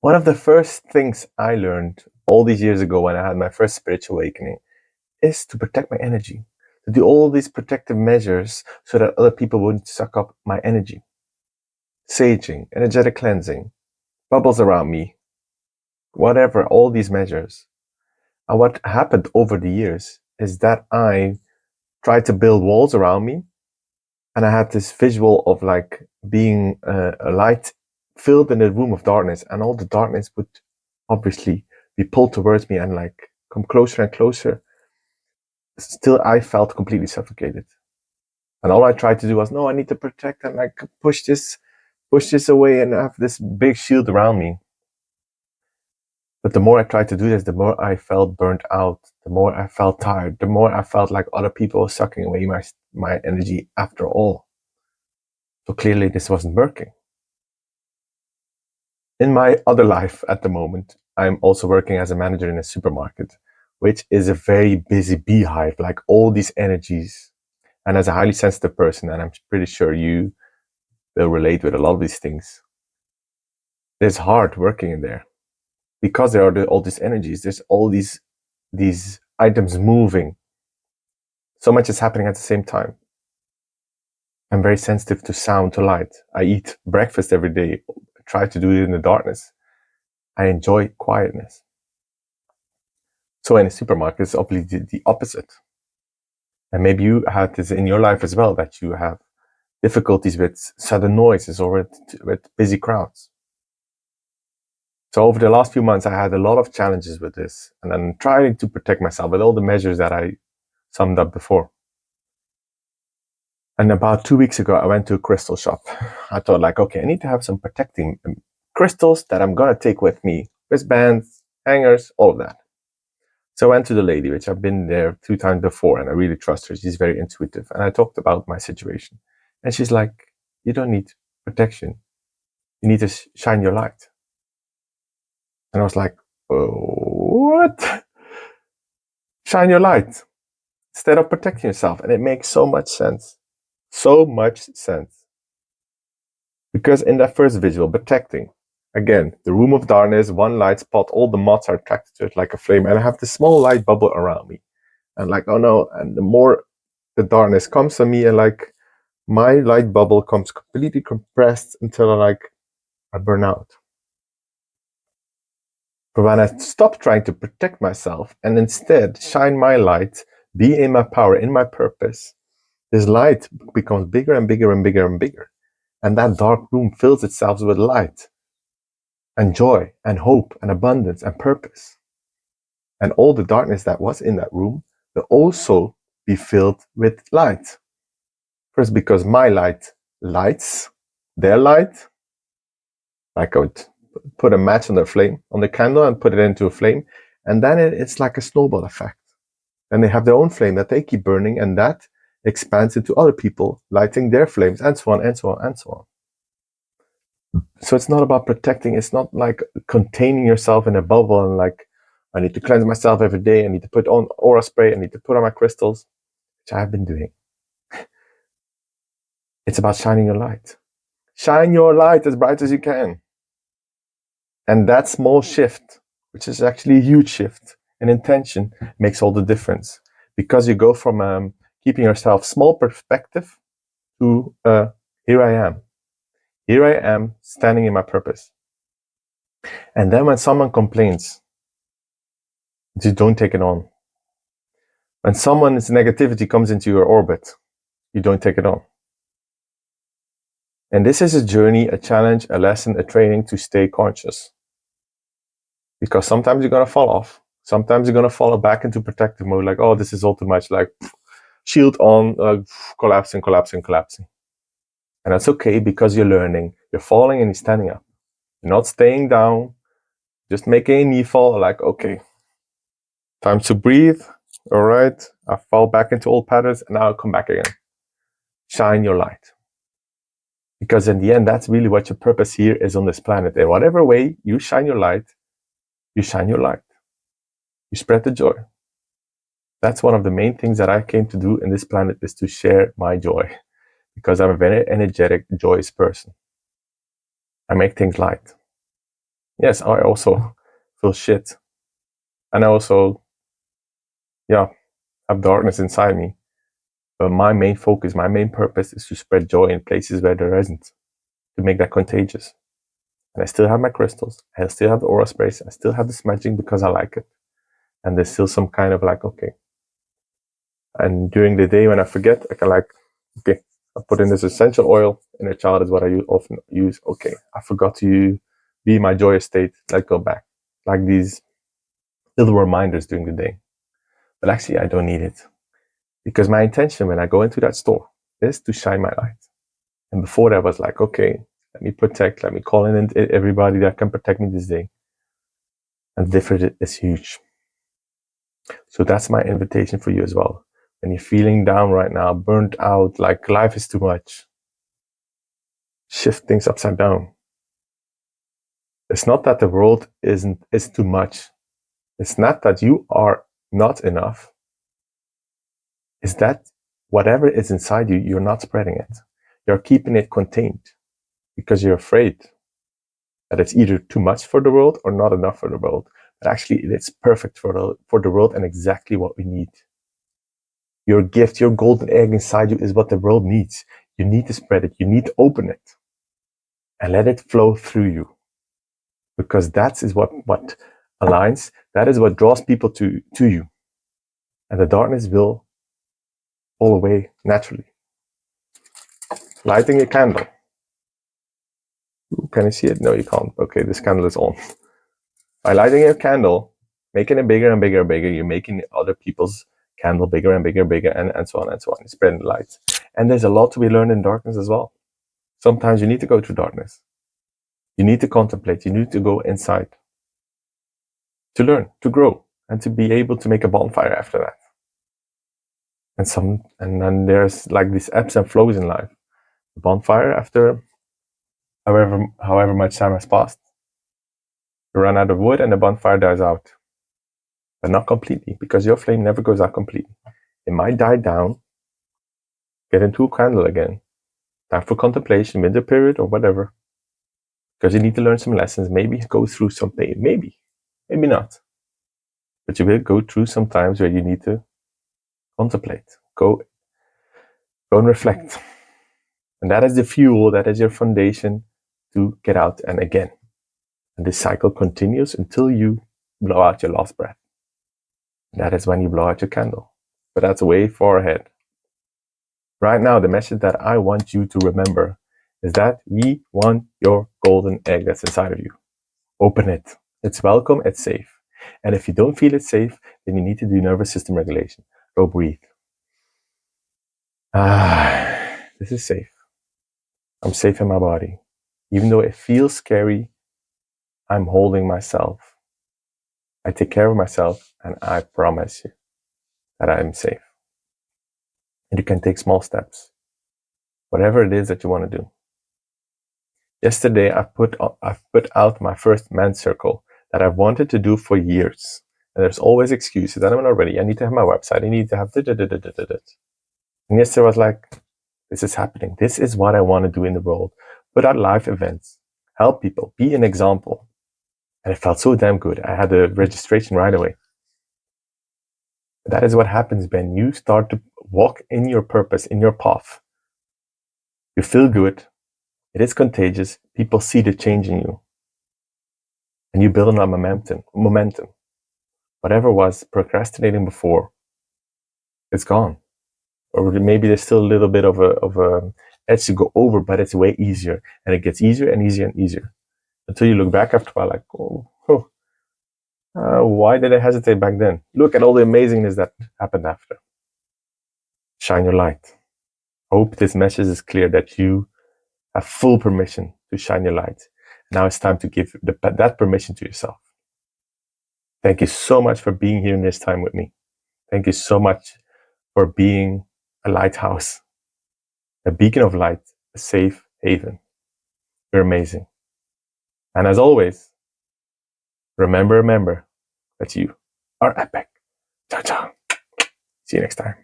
One of the first things I learned all these years ago when I had my first spiritual awakening is to protect my energy, to do all these protective measures so that other people wouldn't suck up my energy. Saging, energetic cleansing, bubbles around me, whatever, all these measures. And what happened over the years is that I tried to build walls around me, and I had this visual of like being a light filled in a room of darkness, and all the darkness would obviously be pulled towards me and like come closer and closer. Still, I felt completely suffocated, and all I tried to do was, no, I need to protect and like push this away, and have this big shield around me. But the more I tried to do this, the more I felt burnt out, the more I felt tired, the more I felt like other people were sucking away my energy after all. So clearly this wasn't working. In my other life at the moment, I'm also working as a manager in a supermarket, which is a very busy beehive, like all these energies. And as a highly sensitive person, and I'm pretty sure you will relate with a lot of these things, it's hard working in there because there are all these energies. There's all these items moving. So much is happening at the same time. I'm very sensitive to sound, to light. I eat breakfast every day. I try to do it in the darkness. I enjoy quietness. So in a supermarket, it's obviously the opposite. And maybe you had this in your life as well, that you have difficulties with sudden noises or with busy crowds. So over the last few months, I had a lot of challenges with this, and I'm trying to protect myself with all the measures that I summed up before. And about 2 weeks ago, I went to a crystal shop. I thought like, okay, I need to have some protecting crystals that I'm going to take with me. Wristbands, hangers, all of that. So I went to the lady, which I've been there 2 times before, and I really trust her. She's very intuitive. And I talked about my situation. And she's like, you don't need protection. You need to shine your light. And I was like, what? Shine your light instead of protecting yourself. And it makes so much sense. So much sense. Because in that first visual, protecting, again, the room of darkness, one light spot, all the moths are attracted to it like a flame, and I have this small light bubble around me. And like, oh no, and the more the darkness comes on me, and like my light bubble comes completely compressed until I burn out. But when I stop trying to protect myself and instead shine my light, be in my power, in my purpose, this light becomes bigger and bigger and bigger and bigger. And that dark room fills itself with light and joy and hope and abundance and purpose. And all the darkness that was in that room will also be filled with light. First, because my light lights their light, like I would put a match on the flame, on the candle, and put it into a flame, and then it's like a snowball effect. And they have their own flame that they keep burning, and that expands into other people lighting their flames, and so on and so on and so on. So it's not about protecting. It's not like containing yourself in a bubble and like, I need to cleanse myself every day. I need to put on aura spray. I need to put on my crystals, which I've been doing. It's about shining your light. Shine your light as bright as you can. And that small shift, which is actually a huge shift in intention, makes all the difference. Because you go from keeping yourself small perspective to here I am. Here I am standing in my purpose. And then when someone complains, you don't take it on. When someone's negativity comes into your orbit, you don't take it on. And this is a journey, a challenge, a lesson, a training to stay conscious. Because sometimes you're going to fall off. Sometimes you're going to fall back into protective mode, like, oh, this is all too much, like shield on, collapsing. And that's okay, because you're learning. You're falling and you're standing up. You're not staying down, just making a knee fall, like, okay, time to breathe. All right, I fall back into old patterns, and now I'll come back again. Shine your light. Because in the end, that's really what your purpose here is on this planet. In whatever way you shine your light, you shine your light. You spread the joy. That's one of the main things that I came to do in this planet, is to share my joy. Because I'm a very energetic, joyous person. I make things light. Yes, I also feel shit. And I also, yeah, have darkness inside me. But my main focus, my main purpose is to spread joy in places where there isn't, to make that contagious. And I still have my crystals. I still have the aura sprays. I still have this magic because I like it. And there's still some kind of like, okay. And during the day when I forget, I can like, okay, I put in this essential oil. Inner child is what I often use. Okay, I forgot to be my joyous state. Let's go back. Like these little reminders during the day. But actually, I don't need it. Because my intention when I go into that store is to shine my light. And before that was like, okay, let me call in everybody that can protect me this day. And the difference is huge. So that's my invitation for you as well. When you're feeling down right now, burnt out, like life is too much, shift things upside down. It's not that the world is too much. It's not that you are not enough. It's that whatever is inside you, you're not spreading it. You're keeping it contained because you're afraid that it's either too much for the world or not enough for the world. But actually, it's perfect for the world and exactly what we need. Your gift, your golden egg inside you is what the world needs. You need to spread it. You need to open it and let it flow through you. Because that is what aligns. That is what draws people to you. And the darkness will fall away naturally. Lighting a candle. Ooh, can you see it? No, you can't. Okay, this candle is on. By lighting a candle, making it bigger and bigger and bigger, you're making other people's candle bigger and bigger and bigger, and so on and so on. Spreading the light. And there's a lot to be learned in darkness as well. Sometimes you need to go through darkness. You need to contemplate. You need to go inside to learn, to grow, and to be able to make a bonfire after that. And then there's like these ebbs and flows in life. The bonfire after however much time has passed. You run out of wood and the bonfire dies out. But not completely, because your flame never goes out completely. It might die down, get into a candle again. Time for contemplation, winter period, or whatever. Because you need to learn some lessons, maybe go through some pain. Maybe not. But you will go through some times where you need to contemplate. Go and reflect. And that is the fuel, that is your foundation to get out and again. And this cycle continues until you blow out your last breath. And that is when you blow out your candle. But that's way far ahead. Right now, the message that I want you to remember is that we want your golden egg that's inside of you. Open it. It's welcome, it's safe. And if you don't feel it's safe, then you need to do nervous system regulation. Go breathe. This is safe. I'm safe in my body. Even though it feels scary, I'm holding myself. I take care of myself, and I promise you that I'm safe. And you can take small steps, whatever it is that you want to do. Yesterday, I've put out my first men's circle that I've wanted to do for years. And there's always excuses that I'm not ready. I need to have my website. I need to have And yesterday I was like, this is happening. This is what I want to do in the world. Put out live events, help people, be an example. And it felt so damn good. I had the registration right away. That is what happens when you start to walk in your purpose, in your path. You feel good. It is contagious. People see the change in you. And you build on momentum. Whatever was procrastinating before, it's gone. Or maybe there's still a little bit of a edge to go over, but it's way easier. And it gets easier and easier and easier. Until you look back after a while like, why did I hesitate back then? Look at all the amazingness that happened after. Shine your light. Hope this message is clear that you have full permission to shine your light. Now it's time to give that permission to yourself. Thank you so much for being here in this time with me. Thank you so much for being a lighthouse, a beacon of light, a safe haven. You're amazing. And as always, remember that you are epic. Ciao, ciao. See you next time.